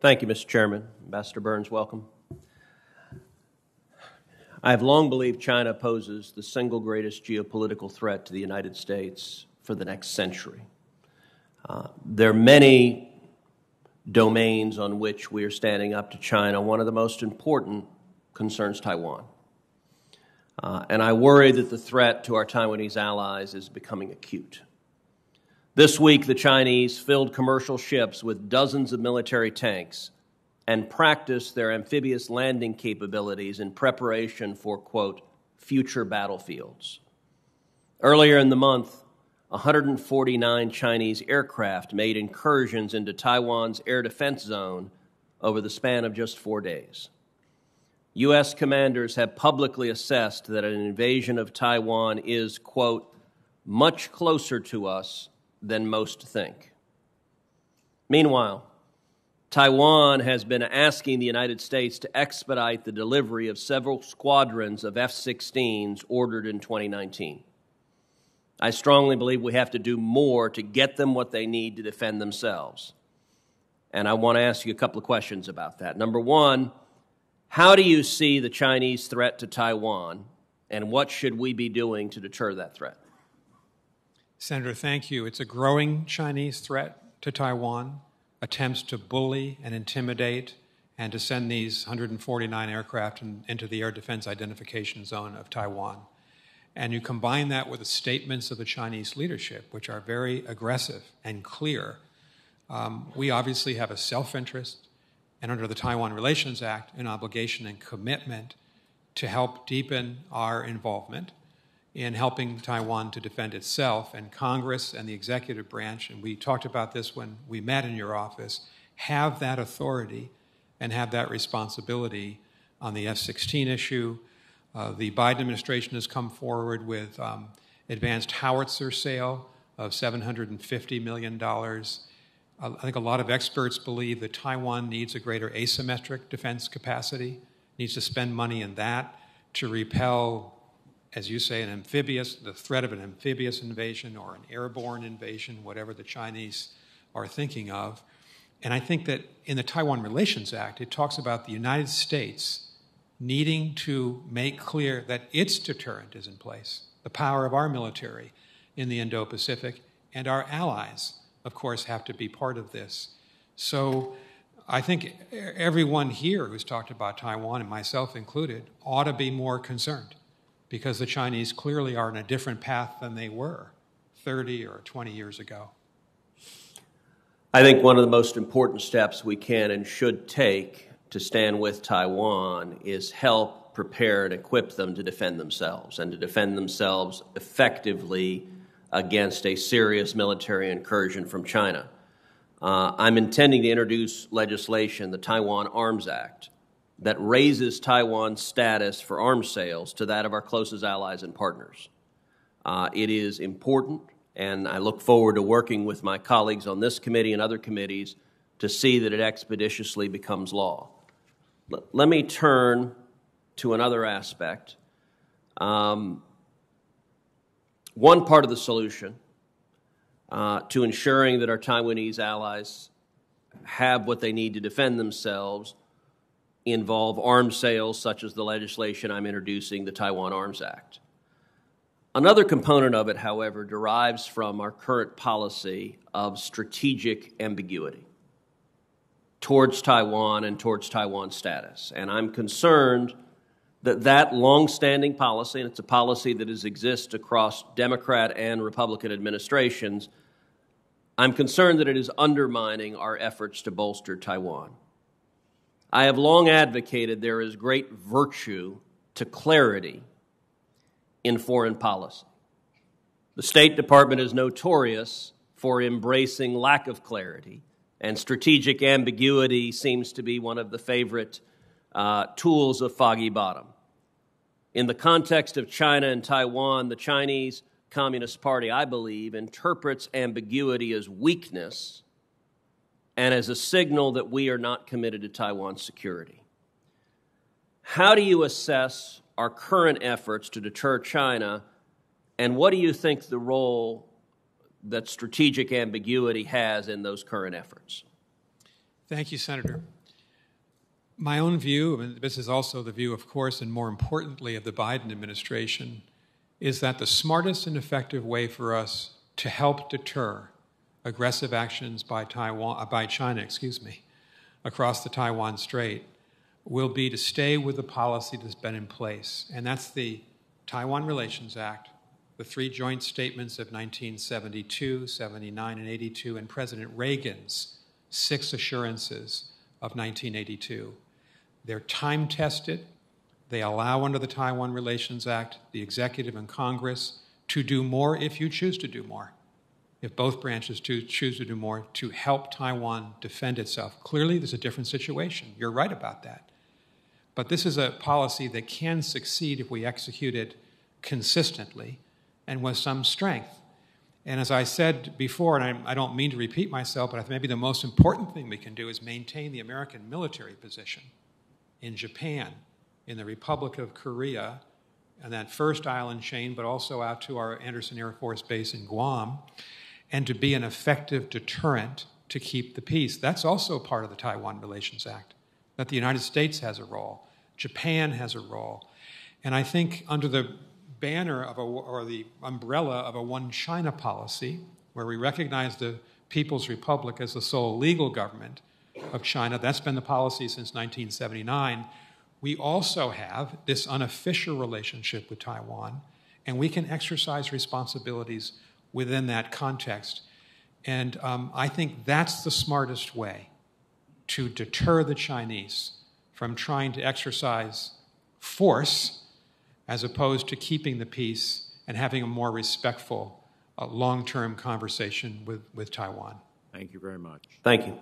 Thank you, Mr. Chairman. Ambassador Burns, welcome. I have long believed China poses the single greatest geopolitical threat to the United States for the next century. There are many domains on which we are standing up to China. One of the most important concerns Taiwan. And I worry that the threat to our Taiwanese allies is becoming acute. This week, the Chinese filled commercial ships with dozens of military tanks and practiced their amphibious landing capabilities in preparation for, quote, future battlefields. Earlier in the month, 149 Chinese aircraft made incursions into Taiwan's air defense zone over the span of just 4 days. U.S. commanders have publicly assessed that an invasion of Taiwan is, quote, much closer to us than most think. Meanwhile, Taiwan has been asking the United States to expedite the delivery of several squadrons of F-16s ordered in 2019. I strongly believe we have to do more to get them what they need to defend themselves. And I want to ask you a couple of questions about that. Number one, how do you see the Chinese threat to Taiwan, and what should we be doing to deter that threat? Senator, thank you. It's a growing Chinese threat to Taiwan, attempts to bully and intimidate and to send these 149 aircraft into the air defense identification zone of Taiwan. And you combine that with the statements of the Chinese leadership, which are very aggressive and clear. We obviously have a self-interest, and under the Taiwan Relations Act, an obligation and commitment to help deepen our involvement in helping Taiwan to defend itself. And Congress and the executive branch, and we talked about this when we met in your office, have that authority and have that responsibility on the F-16 issue. The Biden administration has come forward with advanced howitzer sale of $750 million. I think a lot of experts believe that Taiwan needs a greater asymmetric defense capacity, needs to spend money in that to repel, as you say, the threat of an amphibious invasion or an airborne invasion, whatever the Chinese are thinking of. And I think that in the Taiwan Relations Act, it talks about the United States needing to make clear that its deterrent is in place, the power of our military in the Indo-Pacific, and our allies, of course, have to be part of this. So I think everyone here who's talked about Taiwan, and myself included, ought to be more concerned, because the Chinese clearly are on a different path than they were 30 or 20 years ago. I think one of the most important steps we can and should take to stand with Taiwan is help prepare and equip them to defend themselves, and to defend themselves effectively against a serious military incursion from China. I'm intending to introduce legislation, the Taiwan Arms Act, that raises Taiwan's status for arms sales to that of our closest allies and partners. It is important, and I look forward to working with my colleagues on this committee and other committees to see that it expeditiously becomes law. Let me turn to another aspect. One part of the solution to ensuring that our Taiwanese allies have what they need to defend themselves involve arms sales, such as the legislation I'm introducing, the Taiwan Arms Act. Another component of it, however, derives from our current policy of strategic ambiguity towards Taiwan and towards Taiwan's status. And I'm concerned that that longstanding policy, and it's a policy that has existed across Democrat and Republican administrations, I'm concerned that it is undermining our efforts to bolster Taiwan. I have long advocated there is great virtue to clarity in foreign policy. The State Department is notorious for embracing lack of clarity, and strategic ambiguity seems to be one of the favorite tools of Foggy Bottom. In the context of China and Taiwan, the Chinese Communist Party, I believe, interprets ambiguity as weakness and as a signal that we are not committed to Taiwan's security. How do you assess our current efforts to deter China, and what do you think the role that strategic ambiguity has in those current efforts? Thank you, Senator. My own view, and this is also the view, of course, and more importantly of the Biden administration, is that the smartest and effective way for us to help deter aggressive actions by China, across the Taiwan Strait will be to stay with the policy that's been in place. And that's the Taiwan Relations Act, the three joint statements of 1972, 79, and 82, and President Reagan's 6 assurances of 1982. They're time-tested. They allow, under the Taiwan Relations Act, the executive and Congress to do more if you choose to do more, if both branches choose to do more, to help Taiwan defend itself. Clearly, there's a different situation. You're right about that. But this is a policy that can succeed if we execute it consistently and with some strength. And as I said before, and I don't mean to repeat myself, but I think maybe the most important thing we can do is maintain the American military position in Japan, in the Republic of Korea, and that first island chain, but also out to our Andersen Air Force Base in Guam, and to be an effective deterrent to keep the peace. That's also part of the Taiwan Relations Act, that the United States has a role, Japan has a role. And I think under the banner of or the umbrella of a one China policy, where we recognize the People's Republic as the sole legal government of China, that's been the policy since 1979, we also have this unofficial relationship with Taiwan, and we can exercise responsibilities within that context. And I think that's the smartest way to deter the Chinese from trying to exercise force as opposed to keeping the peace and having a more respectful, long-term conversation with Taiwan. Thank you very much. Thank you.